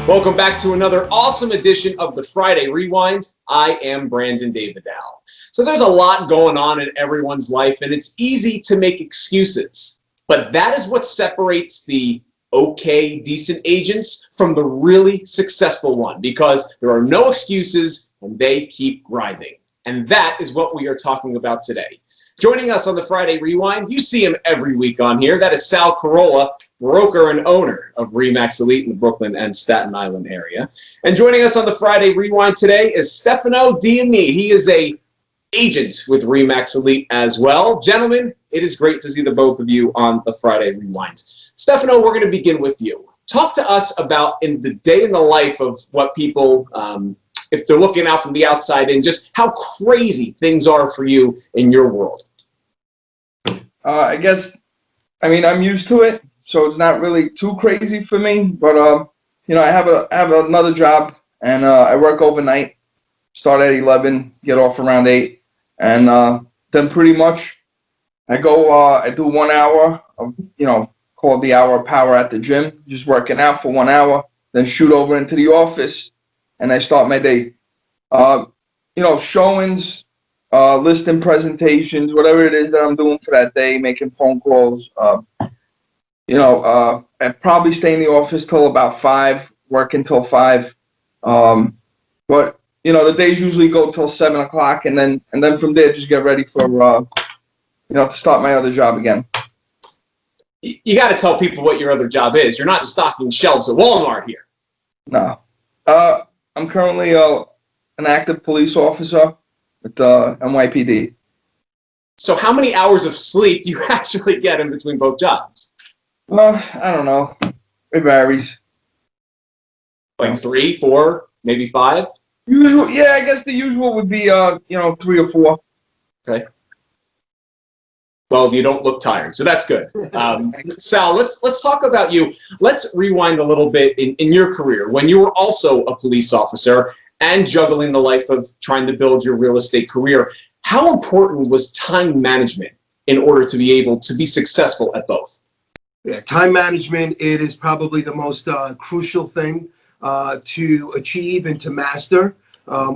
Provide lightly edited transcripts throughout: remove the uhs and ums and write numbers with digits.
Welcome back to another awesome edition of the Friday Rewind. I am Brandon Davidow. So there's a lot going on in everyone's life, and it's easy to make excuses. But that is what separates the okay, decent agents from the really successful one, because there are no excuses and they keep grinding. And that is what we are talking about today. Joining us on the Friday Rewind, you see him every week on here. That is Sal Carola, broker and owner of ReMax Elite in the Brooklyn and Staten Island area. And joining us on the Friday Rewind today is Stefano Diomede. He is a agent with ReMax Elite as well. Gentlemen, it is great to see the both of you on the Friday Rewind. Stefano, we're going to begin with you. Talk to us about in the day in the life of what people, if they're looking out from the outside in, just how crazy things are for you in your world. I guess, I'm used to it, so it's not really too crazy for me. But I have another job, and I work overnight. Start at 11, get off around 8, and then pretty much I go. I do 1 hour of called the hour of power at the gym, just working out for 1 hour. Then shoot over into the office, and I start my day. Showings. Listing presentations, whatever it is that I'm doing for that day, making phone calls. I probably stay in the office till about 5, work until 5. But the days usually go till 7 o'clock, and then from there just get ready for to start my other job again. You got to tell people what your other job is. You're not stocking shelves at Walmart here. No, I'm currently an active police officer with NYPD. So how many hours of sleep do you actually get in between both jobs? Well, I don't know. It varies. Like 3, 4, maybe 5? Usual, yeah. I guess the usual would be 3 or 4. Okay. Well, you don't look tired, so that's good. Sal, let's talk about you. Let's rewind a little bit in your career when you were also a police officer and juggling the life of trying to build your real estate career. How important was time management in order to be able to be successful at both? Yeah, time management, it is probably the most crucial thing to achieve and to master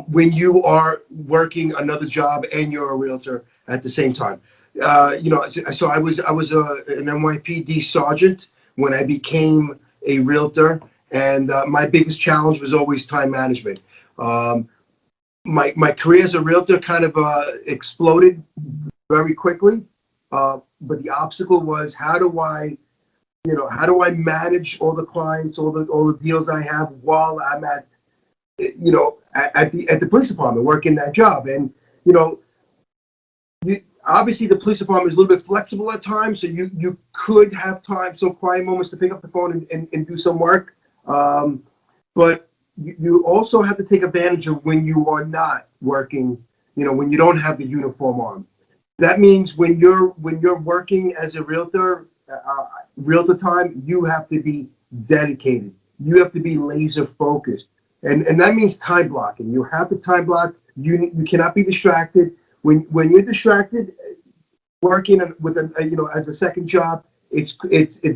when you are working another job and you're a realtor at the same time. So I was an NYPD sergeant when I became a realtor, and my biggest challenge was always time management. My career as a realtor kind of exploded very quickly, but the obstacle was how do I manage all the clients, all the deals I have while I'm at the police department working that job. And obviously the police department is a little bit flexible at times, so you could have time, some quiet moments to pick up the phone and do some work, but you also have to take advantage of when you are not working, when you don't have the uniform on. That means when you're working as a realtor, realtor time, you have to be dedicated. You have to be laser focused. And that means time blocking. You have to time block. You cannot be distracted. When you're distracted, working with as a second job, it's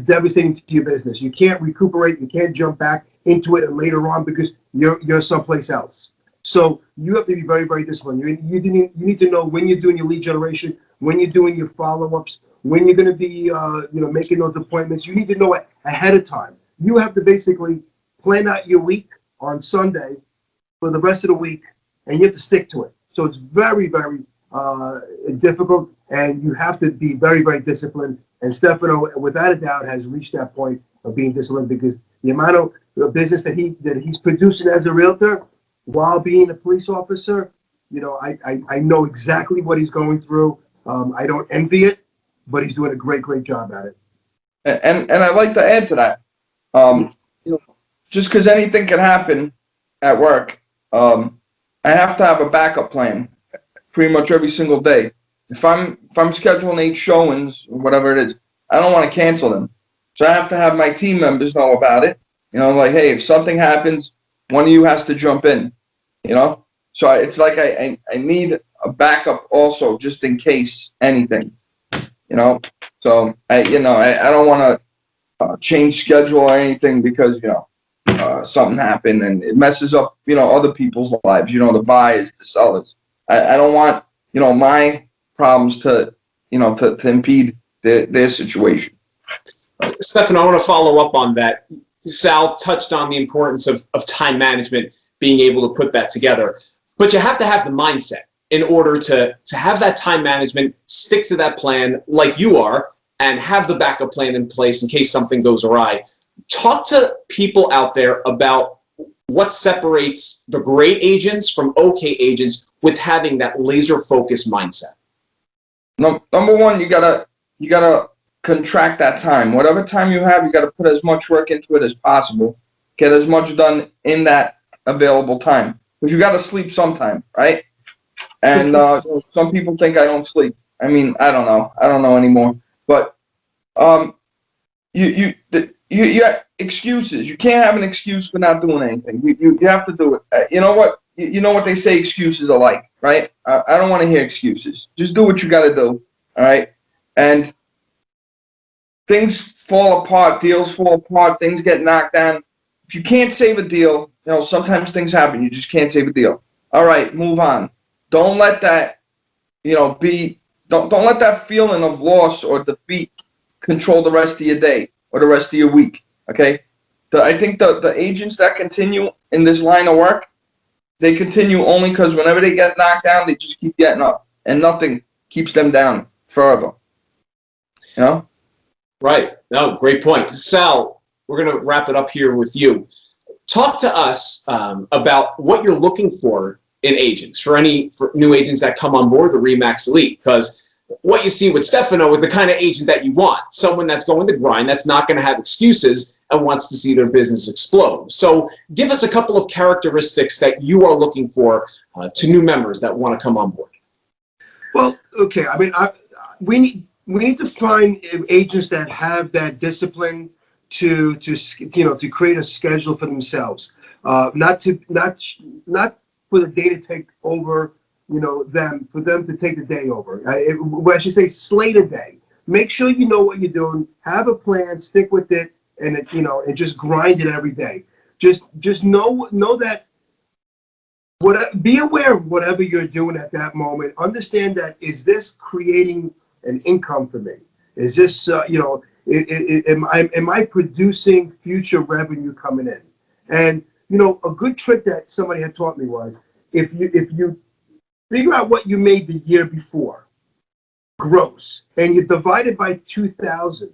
devastating to your business. You can't recuperate. You can't jump back into it later on because you're someplace else. So you have to be very, very disciplined. You need to know when you're doing your lead generation, when you're doing your follow-ups, when you're going to be making those appointments. You need to know it ahead of time. You have to basically plan out your week on Sunday for the rest of the week, and you have to stick to it. So it's very, very difficult, and you have to be very, very disciplined. And Stefano, without a doubt, has reached that point of being disciplined because the amount of business that he's producing as a realtor while being a police officer, I know exactly what he's going through. I don't envy it, but he's doing a great, great job at it. And I'd like to add to that. Just because anything can happen at work, I have to have a backup plan pretty much every single day. If I'm scheduling 8 showings or whatever it is, I don't want to cancel them. So I have to have my team members know about it. Like, hey, if something happens, one of you has to jump in. So it's like I need a backup also just in case anything. So I don't want to change schedule or anything because something happened and it messes up, other people's lives, the buyers, the sellers. I don't want, my problems to, to impede their situation. Stefano, I want to follow up on that. Sal touched on the importance of time management, being able to put that together. But you have to have the mindset in order to have that time management, stick to that plan like you are, and have the backup plan in place in case something goes awry. Talk to people out there about what separates the great agents from okay agents with having that laser focused mindset. Number one, you gotta contract that time. Whatever time you have, you gotta put as much work into it as possible. Get as much done in that available time, because you gotta sleep sometime, right? And some people think I don't sleep. I mean, I don't know anymore. But you have excuses. You can't have an excuse for not doing anything. You have to do it. You know what? You know what they say excuses are like, right? I don't want to hear excuses. Just do what you got to do, all right? And things fall apart, deals fall apart, things get knocked down. If you can't save a deal, sometimes things happen. You just can't save a deal. All right, move on. Don't let that, don't let that feeling of loss or defeat control the rest of your day or the rest of your week, okay? I think the agents that continue in this line of work, they continue only because whenever they get knocked down, they just keep getting up, and nothing keeps them down forever. Right. No, great point. Sal, we're going to wrap it up here with you. Talk to us about what you're looking for in agents, for new agents that come on board the ReMax Elite, because what you see with Stefano is the kind of agent that you want, someone that's going to grind, that's not going to have excuses and wants to see their business explode. So give us a couple of characteristics that you are looking for to new members that want to come on board. Well, okay. I mean, we need to find agents that have that discipline to create a schedule for themselves, not for the day to take over, for them to take the day over. I should say slate a day. Make sure you know what you're doing, have a plan, stick with it, and and just grind it every day. Just know that. Be aware of whatever you're doing at that moment. Understand that, is this creating an income for me? Is this am I producing future revenue coming in? And a good trick that somebody had taught me was, if you figure out what you made the year before, gross, and you divide it by 2,000,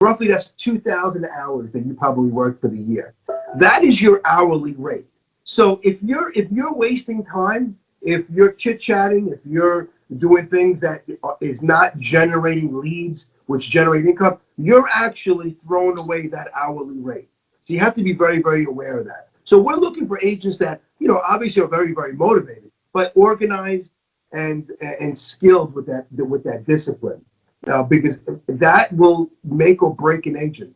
roughly that's 2,000 hours that you probably worked for the year. That is your hourly rate. So if you're wasting time, if you're chit-chatting, if you're doing things that is not generating leads, which generate income, you're actually throwing away that hourly rate. So you have to be very, very aware of that. So we're looking for agents that, obviously are very, very motivated, but organized and skilled with that discipline, because that will make or break an agent.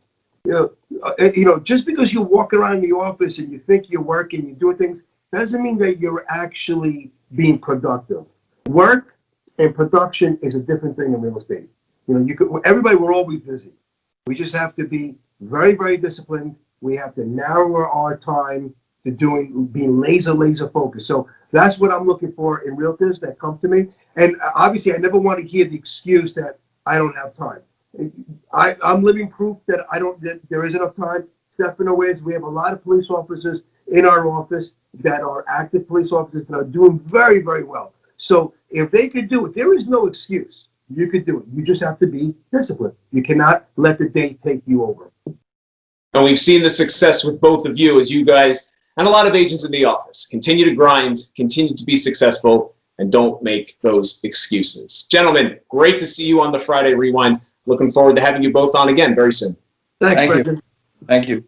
Just because you walk around the office and you think you're working, you're doing things, doesn't mean that you're actually being productive. Work and production is a different thing in real estate. We're always busy. We just have to be very, very disciplined. We have to narrow our time to being laser focused. So that's what I'm looking for in realtors that come to me. And obviously, I never want to hear the excuse that I don't have time. I'm living proof that there is enough time. Stefano is. We have a lot of police officers in our office that are active police officers that are doing very, very well. So if they could do it, there is no excuse. You could do it. You just have to be disciplined. You cannot let the day take you over. And we've seen the success with both of you, as you guys and a lot of agents in the office continue to grind, continue to be successful, and don't make those excuses. Gentlemen, great to see you on the Friday Rewind. Looking forward to having you both on again very soon. Thanks, Thank Brendan. you. Thank you.